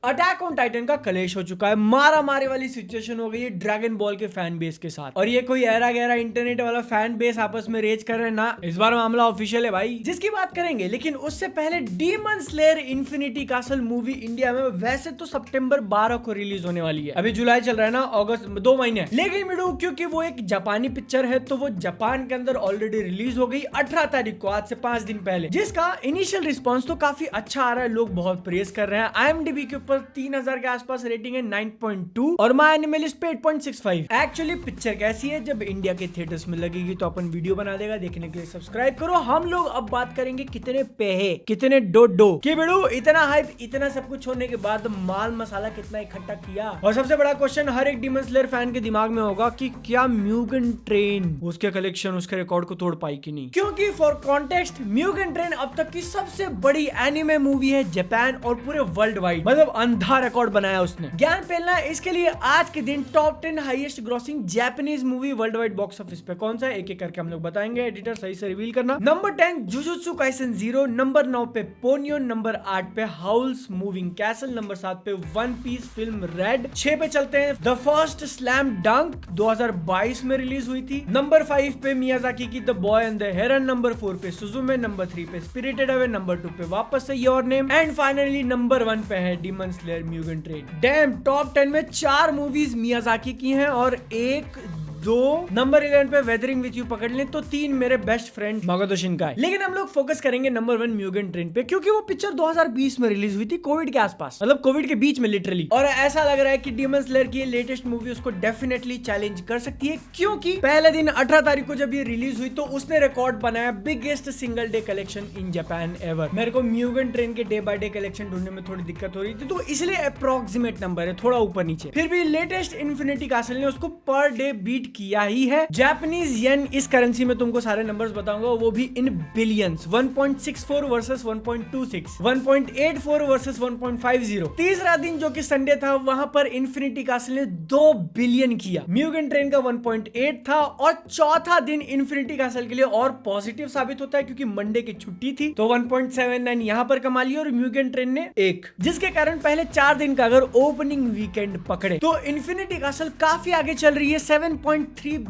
Attack on Titan का कलेश हो चुका है, मारा मारे वाली सिचुएशन हो गई है ड्रैगन बॉल के फैन बेस के साथ। और ये कोई ऐरा गहरा इंटरनेट वाला फैन बेस आपस में रेज कर रहे हैं ना, इस बार मामला ऑफिशियल है भाई, जिसकी बात करेंगे। लेकिन उससे पहले demon slayer infinity castle movie India में वैसे तो सितंबर 12 को रिलीज होने वाली है। अभी जुलाई चल रहा है ना, अगस्त 2 महीने। लेकिन मिडू क्योंकि वो एक जापानी पिक्चर है तो वो जापान के अंदर ऑलरेडी रिलीज हो गई 18 तारीख को, आज से 5 दिन पहले, जिसका इनिशियल रिस्पॉन्स तो काफी अच्छा आ रहा है, लोग बहुत प्रेज कर रहे हैं। IMDb के ऊपर 3000 के आसपास रेटिंग है, 9.2, और माय एनिमलिस्ट पे 8.65। एक्चुअली पिक्चर कैसी है जब इंडिया के थिएटर्स में लगेगी तो अपन वीडियो बना देगा, देखने के लिए सब्सक्राइब करो। हम लोग अब बात करेंगे कितने पैसे, कितने डो कि बेड़ू इतना हाइप, इतना सब कुछ होने के बाद माल मसाला कितना इकट्ठा किया। और सबसे बड़ा क्वेश्चन हर एक डीमन स्लेयर फैन के दिमाग में होगा कि क्या म्यूगन ट्रेन उसके कलेक्शन, उसके रिकॉर्ड को तोड़ पाई कि नहीं। क्योंकि फॉर कॉन्टेक्स्ट, म्यूगन ट्रेन अब तक की सबसे बड़ी एनिमे मूवी है जापान और पूरे वर्ल्ड वाइड, मतलब अंधा रिकॉर्ड बनाया उसने। ज्ञान फैलना है इसके लिए आज के दिन top 10 highest grossing Japanese movie world wide box office पे कौन सा है, एक एक करके हम लोग बताएंगे। एडिटर सही से रिवील करना। नंबर 10 जुजुत्सु काइसेन 0, नंबर 9 पे पोनियो, नंबर 8 पे हाउल्स मूविंग कैसल, नंबर 7 पे वन पीस फिल्म रेड, 6 पे चलते हैं द फर्स्ट स्लैम डंक 2022 में रिलीज हुई थी, नंबर 5 पे मियाजाकी की the boy and the heron, number 4 पे सुजुमे, नंबर 3 पे स्पिरिटेड अवे, नंबर 2 पे वापस से your name, and finally number 1 पे है demon slayer Mugen train. Damn, top 10 में 4 मूवीज मियाजाकी की हैं और एक दो नंबर 11 पे वेदरिंग विथ यू पकड़ लें तो 3 मेरे बेस्ट फ्रेंड मागोतो शिनकाई। लेकिन हम लोग फोकस करेंगे नंबर 1 म्यूगन ट्रेन पे, क्योंकि वो पिक्चर 2020 में रिलीज हुई थी, कोविड के आसपास, मतलब कोविड के बीच में लिटरली। और ऐसा लग रहा है कि डीमन स्लेयर की लेटेस्ट मूवी उसको डेफिनेटली चैलेंज कर सकती है, क्योंकि पहले दिन 18 तारीख को जब ये रिलीज हुई तो उसने रिकॉर्ड बनाया biggest single day collection in Japan ever. मेरे को म्यूगन ट्रेन के डे बाय डे कलेक्शन ढूंढने में थोड़ी दिक्कत हो रही थी, तो इसलिए अप्रोक्सीमेट नंबर है, थोड़ा ऊपर नीचे। फिर भी लेटेस्ट इन्फिनिटी कासल ने उसको पर डे बीट किया ही है। जापानीज येन, इस करेंसी में तुमको सारे नंबर्स बताऊंगा, वो भी इन बिलियंस। 1.64 versus 1.26, 1.84 versus 1.50। तीसरा दिन जो कि संडे था, वहां पर इन्फिनिटी कासल ने 2 बिलियन किया, म्यूगन ट्रेन का 1.8 था। और चौथा दिन इन्फिनिटी कासल के लिए और पॉजिटिव साबित होता है, क्योंकि मंडे की छुट्टी थी, तो 1.79 यहां पर कमा लिया और म्यूगन ट्रेन ने 1, जिसके कारण पहले 4 दिन का अगर ओपनिंग वीकेंड पकड़े तो इन्फिनिटी कासल काफी आगे चल रही है, 7.3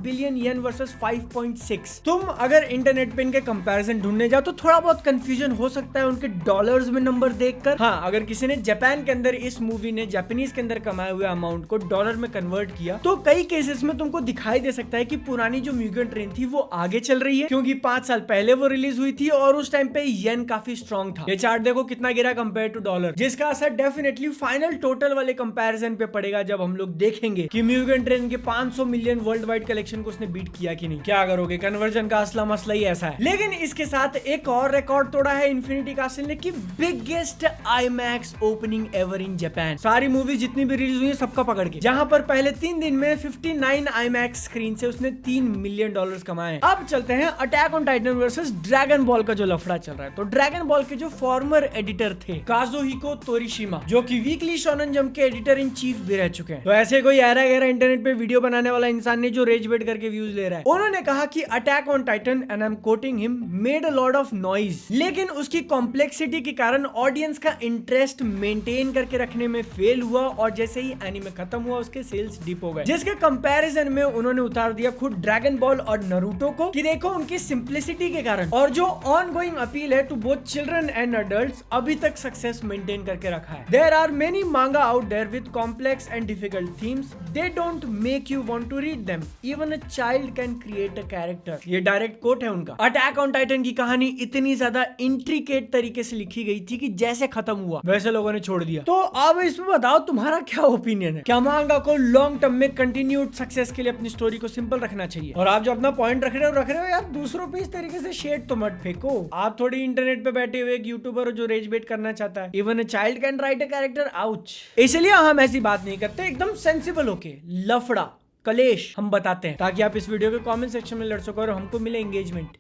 बिलियन येन वर्सेस 5.6। तुम अगर इंटरनेट पे इनके कंपैरिजन ढूंढने जाओ तो थोड़ा बहुत कंफ्यूजन हो सकता है उनके डॉलर्स में नंबर देखकर। हाँ, अगर किसी ने जापान के अंदर इस मूवी ने जापानीज के अंदर कमाए हुए अमाउंट को डॉलर में कन्वर्ट किया तो कई केसेस में तुमको दिखाई दे सकता है कि पुरानी जो म्यूगन ट्रेन थी वो आगे चल रही है, क्योंकि 5 साल पहले वो रिलीज हुई थी और उस टाइम पे येन काफी स्ट्रॉन्ग था। ये चार्ट देखो कितना गिरा कंपेयर टू डॉलर, जिसका असर डेफिनेटली फाइनल टोटल वाले कंपैरिजन पे पड़ेगा जब हम लोग देखेंगे कि म्यूगन ट्रेन के 500 मिलियन वर्ल्ड वाइड कलेक्शन को उसने बीट किया कि नहीं। क्या करोगे, कन्वर्जन का असला मसला ही ऐसा है। लेकिन इसके साथ एक और रिकॉर्ड तोड़ा है इन्फिनिटी कासल ने कि biggest IMAX opening ever in Japan. सारी मूवी जितनी भी रिलीज हुई है सबका पकड़ के, जहां पर पहले 3 दिन में 59 आईमैक्स स्क्रीन से उसने $3 मिलियन कमाए। अब चलते हैं attack on Titan versus dragon ball का जो लफड़ा चल रहा है। तो ड्रैगन बॉल के जो फॉर्मर एडिटर थे काजुहिको तोरिशिमा, जो कि वीकली शोनन जंप के एडिटर इन चीफ भी रह चुके हैं, तो ऐसे कोई ऐरा गहरा इंटरनेट पे वीडियो बनाने वाला इंसान ने जो रेज बेट करके व्यूज ले रहा है, उन्होंने कहा कि attack on Titan, and I am quoting him, made a lot of noise, लेकिन उसकी कॉम्प्लेक्सिटी के कारण ऑडियंस का इंटरेस्ट मेंटेन करके रखने में फेल हुआ और जैसे ही एनीमे खत्म हुआ उसके सेल्स डिप हो गए। जिसके कंपैरिजन में उन्होंने उतार दिया खुद ड्रैगन बॉल और नारुतो को कि देखो उनकी सिंप्लिसिटी के कारण और जो ऑन गोइंग अपील है to both children and adults अभी तक सक्सेस मेंटेन करके रखा है। There are many manga out there with complex and difficult themes, they don't make you want to read them, even a child can create a character. ये direct quote है उनका। Attack on Titan की कहानी इतनी ज्यादा intricate तरीके से लिखी गई थी कि जैसे खत्म हुआ वैसे लोगों ने छोड़ दिया। तो अब इसमें बताओ तुम्हारा क्या ओपिनियन है? क्या मांगा को लॉन्ग टर्म में कंटिन्यूड सक्सेस के लिए अपनी स्टोरी को सिंपल रखना चाहिए? और आप जो अपना पॉइंट रख रहे हो यार, दूसरों पे इस तरीके से शेड तो मत फेंको। आप थोड़ी इंटरनेट पे बैठे हुए एक यूट्यूबर हो जो रेज बेट करना चाहता है, even a child can write a character, ouch. इसलिए हम ऐसी बात नहीं करते, एकदम सेंसिबल होके लफड़ा कलेश हम बताते हैं, ताकि आप इस वीडियो के कमेंट सेक्शन में लड़ सको और हमको मिले एंगेजमेंट।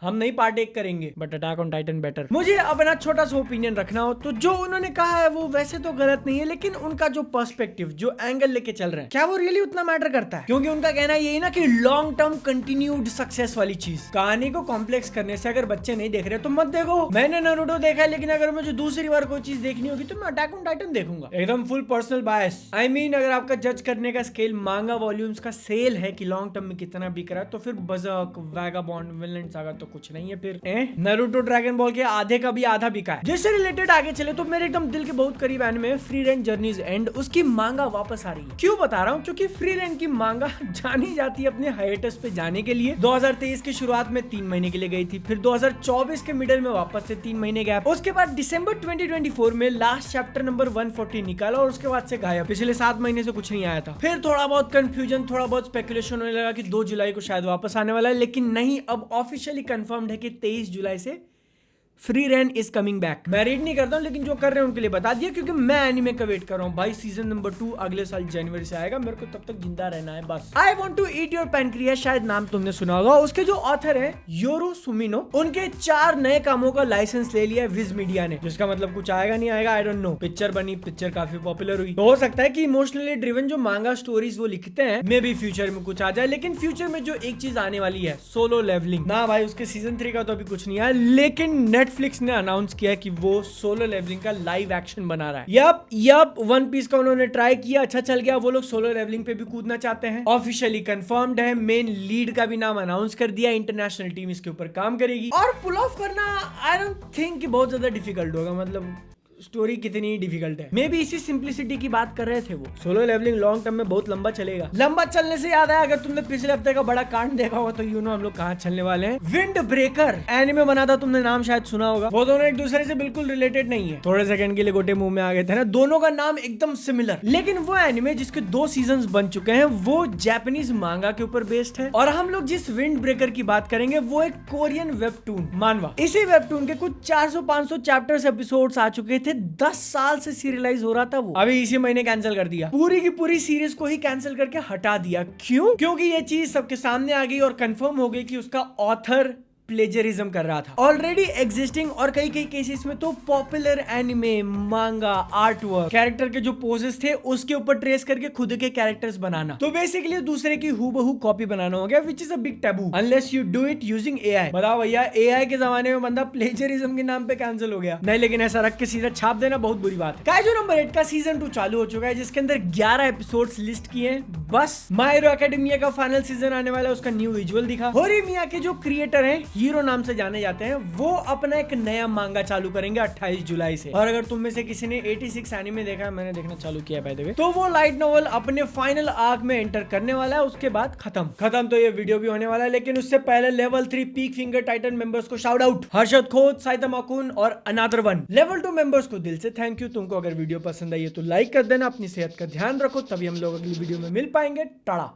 हम नहीं पार्टेक करेंगे, but attack on Titan better. मुझे अपना छोटा सा ओपिनियन रखना हो तो जो उन्होंने कहा है वो वैसे तो गलत नहीं है, लेकिन उनका जो पर्सपेक्टिव, जो एंगल लेके चल रहे हैं, क्या वो रियली उतना मैटर करता है? क्योंकि उनका कहना यही ना कि लॉन्ग टर्म कंटिन्यूड सक्सेस वाली चीज, कहानी को कॉम्प्लेक्स करने से अगर बच्चे नहीं देख रहे तो मत देखो। मैंने नारुतो देखा है, लेकिन अगर मुझे दूसरी बार कोई चीज देखनी होगी तो मैं अटैक ऑन टाइटन देखूंगा। एकदम full personal bias. I mean अगर आपका जज करने का स्केल मांगा वॉल्यूम्स का सेल है कि लॉन्ग टर्म में कितना बिक रहा है, तो फिर बर्ज़र्क, वैगाबॉन्ड, विनलैंड सागा तो कुछ नहीं है। फिर नारुतो ड्रैगन बॉल के आधे का भी आधा बिका है। जिससे रिलेटेड आगे चले तो मेरे एकदम दिल के बहुत करीब anime free range journeys and, उसकी मांगा वापस आ रही है। क्यों बता रहा हूँ? क्योंकि फ्री रेंज की मांगा जानी जाती है अपने हाइएटस पे जाने के लिए। 2023 की शुरुआत में 3 महीने के लिए गई थी, फिर 2024 के मिडिल में वापस से 3 महीने गैप, उसके बाद दिसंबर 2024 में लास्ट चैप्टर नंबर 140 निकाला और उसके बाद से गायब। पिछले 7 महीने से कुछ नहीं आया था। फिर थोड़ा बहुत कंफ्यूजन, थोड़ा बहुत स्पेकुलेशन होने लगा कि 2 जुलाई को शायद वापस आने वाला है, लेकिन नहीं, अब ऑफिशियली कंफर्म्ड है कि 23 जुलाई से free rein is coming back. मैं रीड नहीं करता हूँ, लेकिन जो कर रहे हैं उनके लिए बता दिया, क्योंकि मैं एनीमे का वेट कर रहा हूँ भाई। सीजन नंबर 2 अगले साल जनवरी से आएगा, मेरे को तब तक जिंदा रहना है बस। I want to eat your pancreas, शायद नाम तुमने सुना होगा। उसके जो ऑथर है योरो सुमिनो, उनके 4 नए कामों का लाइसेंस ले लिया है विज मीडिया ने, जिसका मतलब कुछ आएगा नहीं आएगा आई डोंट नो। पिक्चर बनी, पिक्चर काफी पॉपुलर हुई, तो हो सकता है कि इमोशनली ड्रिवन जो मांगा स्टोरीज वो लिखते हैं मे बी फ्यूचर में कुछ आ जाए। लेकिन फ्यूचर में जो एक चीज आने वाली है, सोलो लेवलिंग ना भाई, उसके सीजन 3 का तो अभी कुछ नहीं आया, लेकिन नेटफ्लिक्स ने अनाउंस किया कि वो सोलो लेवलिंग का लाइव एक्शन बना रहा है। यप वन पीस का उन्होंने ट्राई किया, अच्छा चल गया, वो लोग सोलो लेवलिंग पे भी कूदना चाहते हैं। ऑफिशियली कंफर्म्ड है, मेन लीड का भी नाम अनाउंस कर दिया, इंटरनेशनल टीम इसके ऊपर काम करेगी। और पुल ऑफ करना आई डोंट थिंक कि बहुत ज्यादा डिफिकल्ट होगा, मतलब स्टोरी कितनी डिफिकल्ट है। मे भी इसी सिंप्लिसिटी की बात कर रहे थे वो। सोलो लेवलिंग लॉन्ग टर्म में बहुत लंबा चलेगा। लंबा चलने से याद आया, अगर तुमने पिछले हफ्ते का बड़ा कांड देखा होगा तो यू नो हम लोग कहाँ चलने वाले हैं। विंड ब्रेकर एनिमे बना था, तुमने नाम शायद सुना होगा। वो दोनों एक दूसरे से बिल्कुल रिलेटेड नहीं है, थोड़े सेकंड के लिए गोटे मुंह में आ गए थे ना, दोनों का नाम एकदम सिमिलर। लेकिन वो एनिमे जिसके 2 सीजन बन चुके हैं वो जापानीज मांगा के ऊपर बेस्ड है। और हम लोग जिस विंड ब्रेकर की बात करेंगे वो एक कोरियन वेबटून मानवा। इसी वेबटून के कुछ 400-500 चैप्टर्स एपिसोड्स आ चुके थे, 10 साल से सीरियलाइज हो रहा था वो, अभी इसी महीने कैंसिल कर दिया। पूरी की पूरी सीरीज को ही कैंसिल करके हटा दिया। क्यों? क्योंकि ये चीज सबके सामने आ गई और कंफर्म हो गई कि उसका ऑथर प्लेजरिज्म कर रहा था। ऑलरेडी एग्जिस्टिंग और कई केसेस में तो पॉपुलर एनिमे, मांगा, आर्ट वर्क, कैरेक्टर के जो पोजेस थे उसके ऊपर ट्रेस करके खुद के कैरेक्टर्स बनाना, तो बेसिकली दूसरे की हूबहू कॉपी बनाना हो गया, which is a big taboo unless you do it using AI. बताओ भैया, एआई के जमाने में बंदा प्लेजरिज्म के नाम पे कैंसिल हो गया। नहीं, लेकिन ऐसा रख के सीधा छाप देना बहुत बुरी बात है। काइजो नंबर 8 का सीजन 2 चालू हो चुका है, जिसके अंदर 11 एपिसोड्स लिस्ट किए हैं बस। माय हीरो एकेडमिया का फाइनल सीजन आने वाला है, उसका न्यू विजुअल दिखा। होरीमिया के जो क्रिएटर हैं, हीरो नाम से जाने जाते हैं, वो अपना एक नया मांगा चालू करेंगे 28 जुलाई से। और अगर तुम में से किसी ने 86 एनीमे देखा है, मैंने देखना चालू किया बाय द वे, तो वो लाइट नोवेल अपने फाइनल आर्क में एंटर करने वाला है। उसके बाद खत्म तो ये वीडियो भी होने वाला है, लेकिन उससे पहले level 3 peak finger titan members को shout out, Harshad Khot, Saitama kun और अनदर वन। लेवल 2 मेंबर्स को दिल से थैंक यू। तुमको अगर वीडियो पसंद आई है तो लाइक कर देना, अपनी सेहत का ध्यान रखो, तभी हम लोग अगली वीडियो में मिल पाएंगे। टाड़ा।